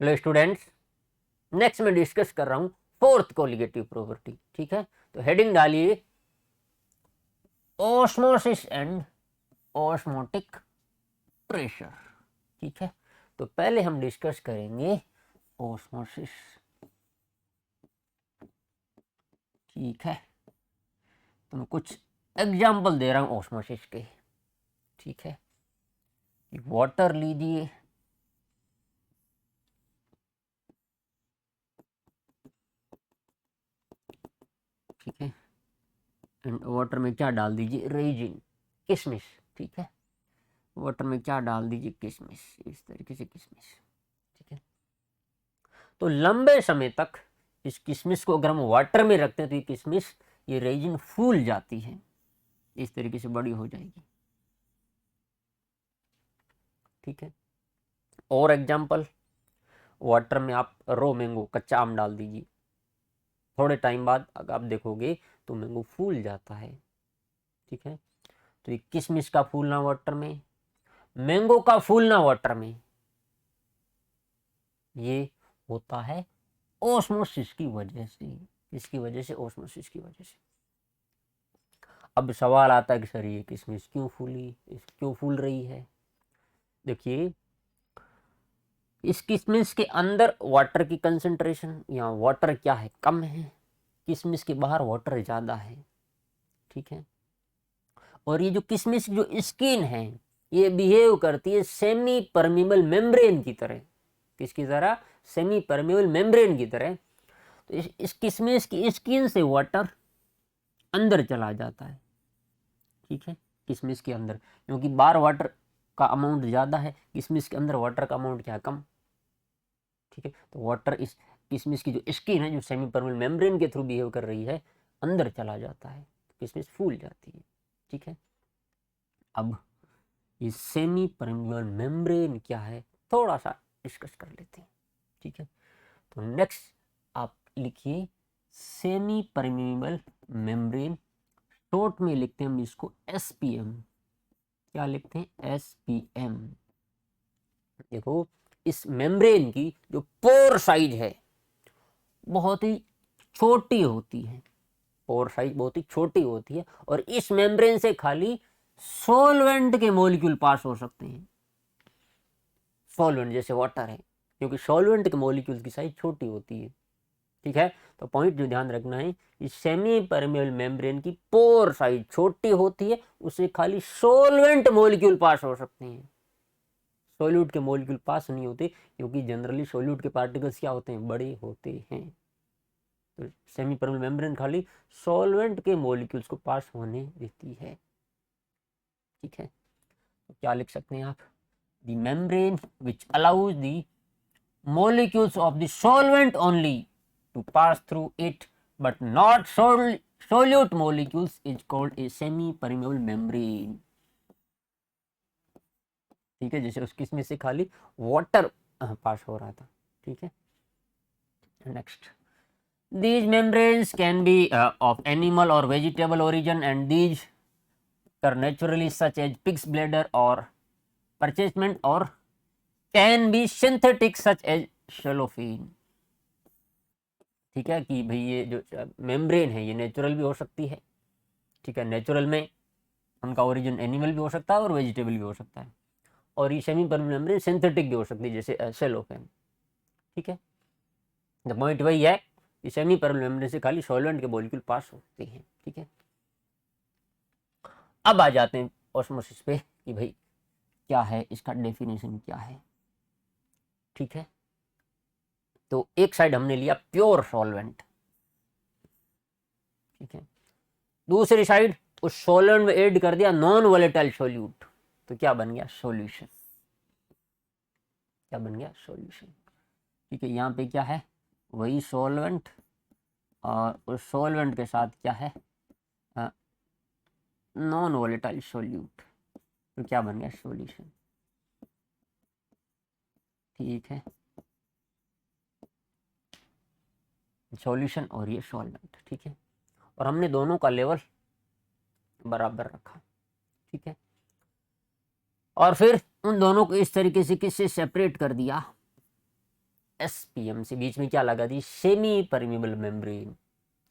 Hello students, next मैं discuss कर रहा हूं फोर्थ कोलिगेटिव प्रॉपर्टी। ठीक है, तो हेडिंग डालिए ऑस्मोसिस एंड ऑस्मोटिक प्रेशर। ठीक है, तो पहले हम डिस्कस करेंगे ऑस्मोसिस। ठीक है, तो मैं कुछ एग्जाम्पल दे रहा हूं ऑस्मोसिस के। ठीक है, वाटर लीजिए, ठीक है, एंड वाटर में क्या डाल दीजिए, रेजिन, किशमिश। ठीक है, वाटर में क्या डाल दीजिए, किशमिश, इस तरीके से किशमिश। ठीक है, तो लंबे समय तक इस किशमिश को अगर हम वाटर में रखते हैं तो ये किशमिश, ये रेजिन फूल जाती है, इस तरीके से बड़ी हो जाएगी। ठीक है, और एग्जांपल, वाटर में आप रो मैंगो, कच्चा आम डाल दीजिए, थोड़े टाइम बाद अगर आप देखोगे तो मैंगो फूल जाता है। ठीक है, तो ये किशमिश का फूलना वाटर में, मैंगो का फूलना वाटर में, ये होता है ओस्मोसिस की वजह से। इसकी वजह से, ओस्मोसिस की वजह से। अब सवाल आता है कि सर ये किशमिश क्यों फूली, क्यों फूल रही है। देखिए, इस किशमिश के अंदर वाटर की कंसंट्रेशन या वाटर क्या है, कम है। किशमिश के बाहर वाटर ज़्यादा है। ठीक है, और ये जो किशमिश जो स्किन है, ये बिहेव करती है सेमी परमिबल मेम्ब्रेन की तरह। किसकी तरह? सेमी परमिबल मेम्ब्रेन की तरह। तो इस किशमिश की स्किन से वाटर अंदर चला जाता है। ठीक है, किशमिश के अंदर, क्योंकि बाहर वाटर का अमाउंट ज़्यादा है, किशमिश के अंदर वाटर का अमाउंट क्या है, कम। ठीक है, तो वाटर इस किशमिश की जो स्किन है, जो सेमी परमिबल मेम्ब्रेन के थ्रू बिहेव कर रही है, अंदर चला जाता है, किशमिश फूल जाती है। ठीक है, अब ये सेमी परमिबल मेम्ब्रेन क्या है, थोड़ा सा डिस्कस कर लेते हैं। ठीक है, तो नेक्स्ट आप लिखिए सेमी परमिबल मेम्ब्रेन, शॉर्ट में लिखते हैं हम इसको एसपीएम। क्या लिखते हैं? एसपीएम। देखो, इस मेम्ब्रेन की जो पोर साइज है बहुत ही छोटी होती है, पोर साइज बहुत ही छोटी होती है, और इस मेम्ब्रेन से खाली सॉल्वेंट के मॉलिक्यूल पास हो सकते हैं। सॉल्वेंट जैसे वाटर है, क्योंकि सॉल्वेंट के मॉलिक्यूल की साइज छोटी होती है। ठीक है, तो पॉइंट जो ध्यान रखना है, इस सेमी परमेबल मेम्ब्रेन की पोर साइज छोटी होती है, उससे खाली सॉल्वेंट मॉलिक्यूल पास हो सकते हैं, सॉल्यूट के मॉलिक्यूल पास नहीं होते, क्योंकि जनरली सॉल्यूट के पार्टिकल्स क्या होते हैं, बड़े होते हैं। तो सेमी परमेबल मेम्ब्रेन खाली सॉल्वेंट के मॉलिक्यूल्स को पास होने देती है। ठीक है, तो क्या लिख सकते हैं आप? The membrane which allows the molecules of the solvent only to pass through it but not solute molecules is called a semi permeable membrane। ठीक है, जैसे उस किसमें से खाली वाटर पास हो रहा था। ठीक है, next, these membranes can be of animal or vegetable origin and these are naturally such as pig's bladder or parchment or can be synthetic such as cellophane। ठीक है, कि भाई ये जो मेम्ब्रेन है ये नेचुरल भी हो सकती है। ठीक है, नेचुरल में उनका ओरिजिन एनिमल भी हो सकता है और वेजिटेबल भी हो सकता है, और ये सेमी परमेबल मेम्ब्रेन सिंथेटिक भी हो सकती है, जैसे सेलोफेन। ठीक है, द पॉइंट वही है कि सेमी परमेबल मेम्ब्रेन से खाली सॉल्वेंट के मॉलिक्यूल पास होते हैं। ठीक है, अब आ जाते हैं ऑस्मोसिस पे कि भाई क्या है, इसका डेफिनेशन क्या है। ठीक है, तो एक साइड हमने लिया प्योर सॉल्वेंट। ठीक है, दूसरी साइड उस सॉल्वेंट में ऐड कर दिया नॉन वोलेटाइल सॉल्यूट, तो क्या बन गया? सॉल्यूशन। क्या बन गया? सॉल्यूशन। ठीक है, यहाँ पे क्या है? वही सॉल्वेंट, और उस सॉल्वेंट के साथ क्या है? नॉन वोलेटाइल सॉल्यूट, तो क्या बन गया? सॉल्यूशन। ठीक है, सॉल्यूशन और ये सॉल्वेंट। ठीक है, और हमने दोनों का लेवल बराबर रखा। ठीक है, और फिर उन दोनों को इस तरीके से किससे सेपरेट कर दिया? SPM से बीच में क्या लगा दी, सेमी परमिएबल मेम्ब्रेन।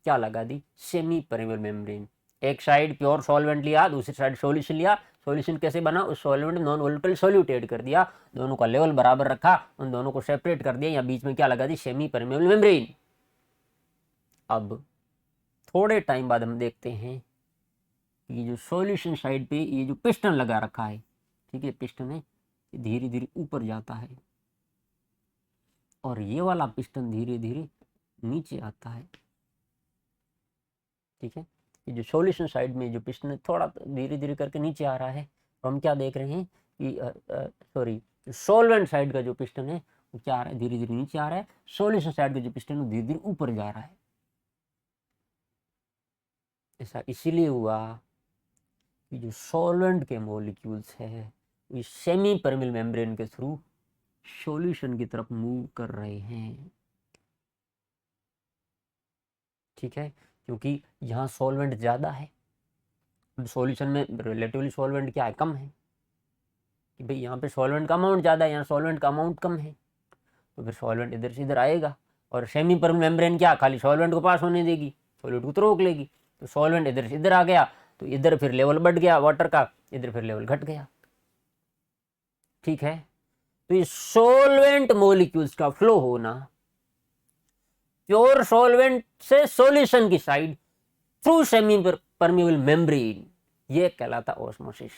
क्या लगा दी, सेमी परमिएबल मेम्ब्रेन। एक साइड प्योर सॉल्वेंट लिया, दूसरी साइड सॉल्यूशन लिया। सॉल्यूशन कैसे बना, उस सॉल्वेंट में नॉन वोलेटाइल सॉल्यूट ऐड कर दिया, दोनों का लेवल बराबर रखा, उन दोनों को सेपरेट कर दिया, या बीच में क्या लगा दी, सेमी परमिएबल मेम्ब्रेन। अब थोड़े टाइम बाद हम देखते हैं ये जो सॉल्यूशन साइड पे ये जो पिस्टन लगा रखा है, ठीक है, पिस्टन है, धीरे धीरे ऊपर जाता है और ये वाला पिस्टन धीरे धीरे नीचे आता है। ठीक है, ये जो सॉल्यूशन साइड में जो पिस्टन है थोड़ा धीरे धीरे करके नीचे आ रहा है, तो हम क्या देख रहे हैं कि सॉल्वेंट साइड का जो पिस्टन है वो क्या आ रहा है, धीरे धीरे नीचे आ रहा है। सॉल्यूशन साइड का जो पिस्टन है धीरे धीरे ऊपर जा रहा है। ऐसा इसीलिए हुआ कि जो सॉल्वेंट के मॉलिक्यूल्स है वो सेमी परमिएबल मेम्ब्रेन के थ्रू सॉल्यूशन की तरफ मूव कर रहे हैं। ठीक है, क्योंकि यहाँ सॉल्वेंट ज़्यादा है, सॉल्यूशन में रिलेटिवली सॉल्वेंट क्या है, कम है, कि भाई यहाँ पे सॉल्वेंट का अमाउंट ज़्यादा है, यहाँ सॉल्वेंट का अमाउंट कम है, तो फिर सॉल्वेंट इधर से इधर आएगा। और सेमी परमिएबल मेम्ब्रेन क्या, खाली सॉल्वेंट को पास होने देगी, सॉल्यूट को तो रोक लेगी। तो सॉल्वेंट इधर से इधर आ गया, तो इधर फिर लेवल बढ़ गया वाटर का, इधर फिर लेवल घट गया। ठीक है, तो ये सॉल्वेंट मॉलिक्यूल्स का फ्लो होना प्योर सॉल्वेंट से सॉल्यूशन की side through semi permeable membrane, ये कहलाता ऑस्मोसिस।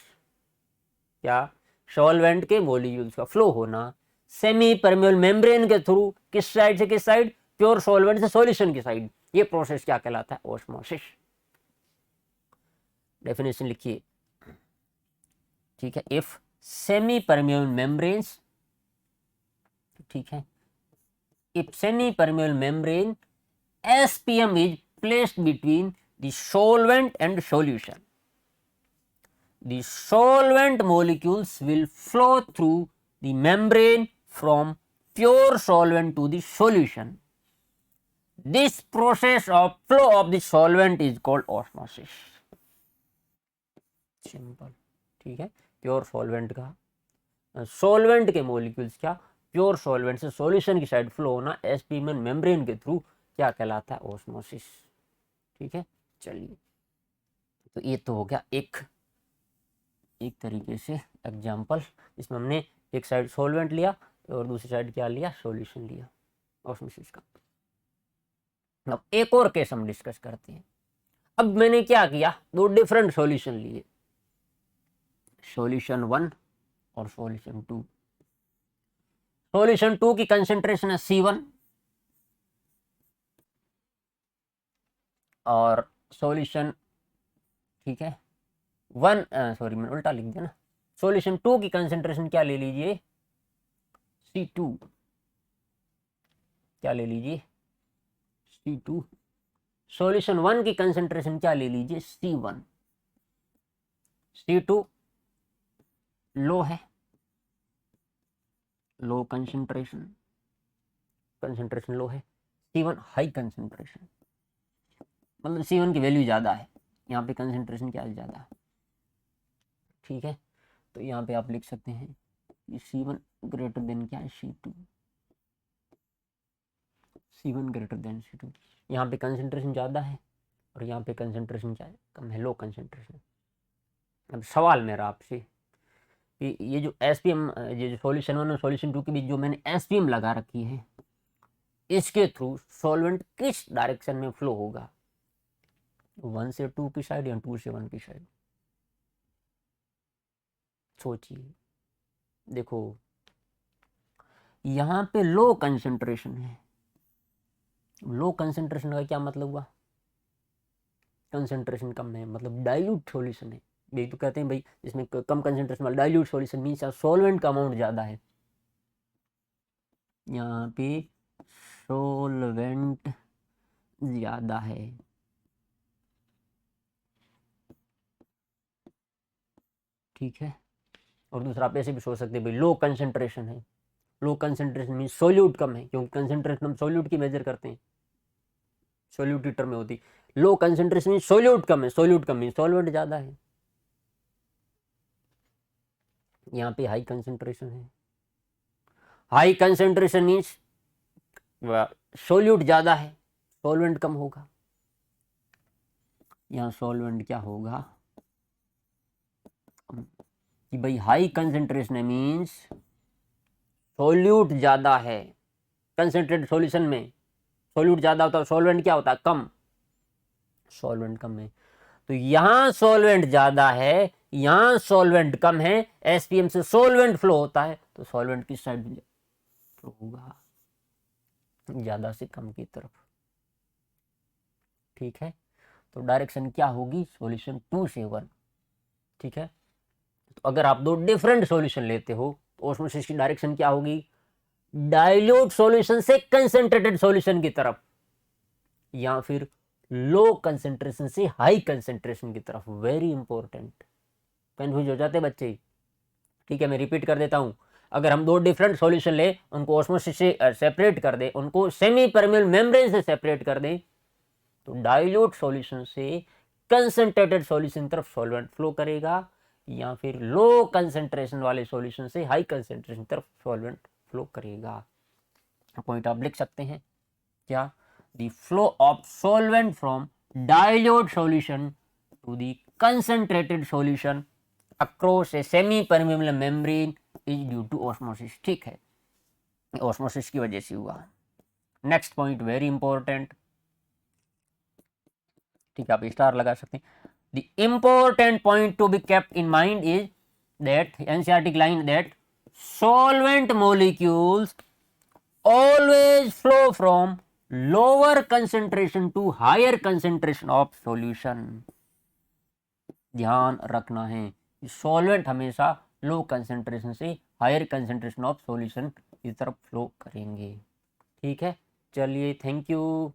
क्या, सॉल्वेंट के मॉलिक्यूल्स का फ्लो होना सेमी परमिएबल मेम्ब्रेन के थ्रू, किस साइड से किस साइड, प्योर सॉल्वेंट से सॉल्यूशन की साइड, ये प्रोसेस क्या कहलाता है, ऑस्मोसिस। डेफिनेशन लिखिए। ठीक है, इफ सेमी परमिएबल मेम्ब्रेन्स, ठीक है, if semi-permeable membrane SPM is placed between the solvent and solution, the solvent molecules will flow through the membrane from pure solvent to the solution. This process of flow of the solvent is called osmosis. Simple. ठीक है, pure solvent का, solvent के molecules क्या, pure solvent से solution की side flow होना SPM membrane के through क्या कहलाता है, ऑस्मोसिस। ठीक है, चलिए, तो ये तो हो गया एक तरीके से एग्जांपल, इसमें हमने एक साइड सॉल्वेंट लिया और दूसरी साइड क्या लिया, सॉल्यूशन लिया ऑस्मोसिस का। अब एक और केस हम डिस्कस करते हैं। अब मैंने क्या किया, दो डिफरेंट सॉल्यूशन लिए, सॉल्यूशन 1 और सॉल्यूशन 2। सॉल्यूशन 2 की कंसेंट्रेशन है C1 और सॉल्यूशन, ठीक है, सॉरी मैंने उल्टा लिख दिया ना, सॉल्यूशन 2 की कंसेंट्रेशन क्या ले लीजिए, C2, क्या ले लीजिए, C2। सॉल्यूशन 1 की कंसेंट्रेशन क्या ले लीजिए, C1। C2 लो है, लो कंसेंट्रेशन लो है, C1 हाई कंसेंट्रेशन, मतलब C1 की वैल्यू ज़्यादा है, यहाँ पे कंसेंट्रेशन क्या है, ज़्यादा है। ठीक है, तो यहाँ पे आप लिख सकते हैं कि C1 ग्रेटर देन क्या है, C2, C1 greater than C2। यहाँ पे कंसेंट्रेशन ज़्यादा है और यहाँ पे कंसेंट्रेशन क्या है, कम है, लो कंसेंट्रेशन। अब सवाल मेरा आपसे कि ये जो एसपीएम, ये जो सॉल्यूशन 1 और सॉल्यूशन 2 के बीच जो मैंने एसपीएम लगा रखी है, इसके थ्रू सॉल्वेंट किस डायरेक्शन में फ्लो होगा, 1 से 2 की साइड या 2 से 1 की साइड, सोचिए। देखो यहाँ पे लो कंसेंट्रेशन है, लो कंसेंट्रेशन का क्या मतलब हुआ, कंसेंट्रेशन कम है, मतलब डाइल्यूट सॉल्यूशन है। यही तो कहते हैं भाई, इसमें कम कंसेंट्रेशन वाला डाइल्यूट सॉल्यूशन मीन्स सॉल्वेंट का अमाउंट ज़्यादा है। यहाँ पे सॉल्वेंट ज़्यादा है, ठीक है। और दूसरा आप ऐसे भी सोच सकते हैं भाई, लो कंसेंट्रेशन है, लो कंसेंट्रेशन मीन्स सोल्यूट कम है, क्योंकि कंसेंट्रेशन हम सोल्यूट की मेजर करते हैं, सोल्यूट लीटर में होती। लो कंसेंट्रेशन मीन्स सोल्यूट कम है, सोल्यूट कम मीन्स सॉल्वेंट ज़्यादा है। यहाँ पे हाई कंसेंट्रेशन है, हाई कंसेंट्रेशन मीन्स सोल्यूट ज़्यादा है, सॉल्वेंट कम होगा। यहाँ सॉल्वेंट क्या होगा कि भाई हाई कंसेंट्रेशन मीन्स सोल्यूट ज़्यादा है। कंसेंट्रेटेड सॉल्यूशन में सोल्यूट ज़्यादा होता है, सॉल्वेंट क्या होता है कम, सॉल्वेंट कम है। तो यहाँ सॉल्वेंट ज़्यादा है, यहाँ सॉल्वेंट कम है, एसपीएम से सॉल्वेंट फ्लो होता है, तो सॉल्वेंट किस साइड फ्लो होगा, ज़्यादा से कम की तरफ। ठीक है, तो डायरेक्शन क्या होगी, सॉल्यूशन 2 से 1। ठीक है, तो अगर आप दो डिफरेंट सॉल्यूशन लेते हो तो ऑस्मोसिस की डायरेक्शन क्या होगी, डाइल्यूट सॉल्यूशन से कंसेंट्रेटेड सॉल्यूशन की तरफ, या फिर लो कंसेंट्रेशन से हाई कंसेंट्रेशन की तरफ। वेरी इंपॉर्टेंट, कंफ्यूज हो जाते बच्चे। ठीक है, मैं रिपीट कर देता हूं, अगर हम दो डिफरेंट सॉल्यूशन ले, उनको ऑस्मोसिस से सेपरेट कर दे, उनको सेमी परमेबल मेम्ब्रेन से सेपरेट कर दे, तो डाइल्यूट सॉल्यूशन से कंसेंट्रेटेड सॉल्यूशन तरफ सॉल्वेंट फ्लो करेगा, या फिर लो कंसेंट्रेशन वाले सॉल्यूशन से हाई कंसेंट्रेशन तरफ सॉल्वेंट फ्लो करेगा। पॉइंट आप लिख सकते हैं क्या, the flow of solvent from dilute solution to the concentrated solution across a semi permeable membrane is due to osmosis. ठीक है, ऑस्मोसिस की वजह से हुआ। नेक्स्ट पॉइंट वेरी इंपॉर्टेंट, ठीक है, आप स्टार लगा सकते हैं। The important point to be kept in mind is that NCERT line that solvent molecules always flow from lower concentration to higher concentration of solution। ध्यान रखना है कि सॉल्वेंट हमेशा लो कंसेंट्रेशन से हायर कंसेंट्रेशन ऑफ सॉल्यूशन की तरफ flow करेंगे। ठीक है, चलिए, थैंक यू।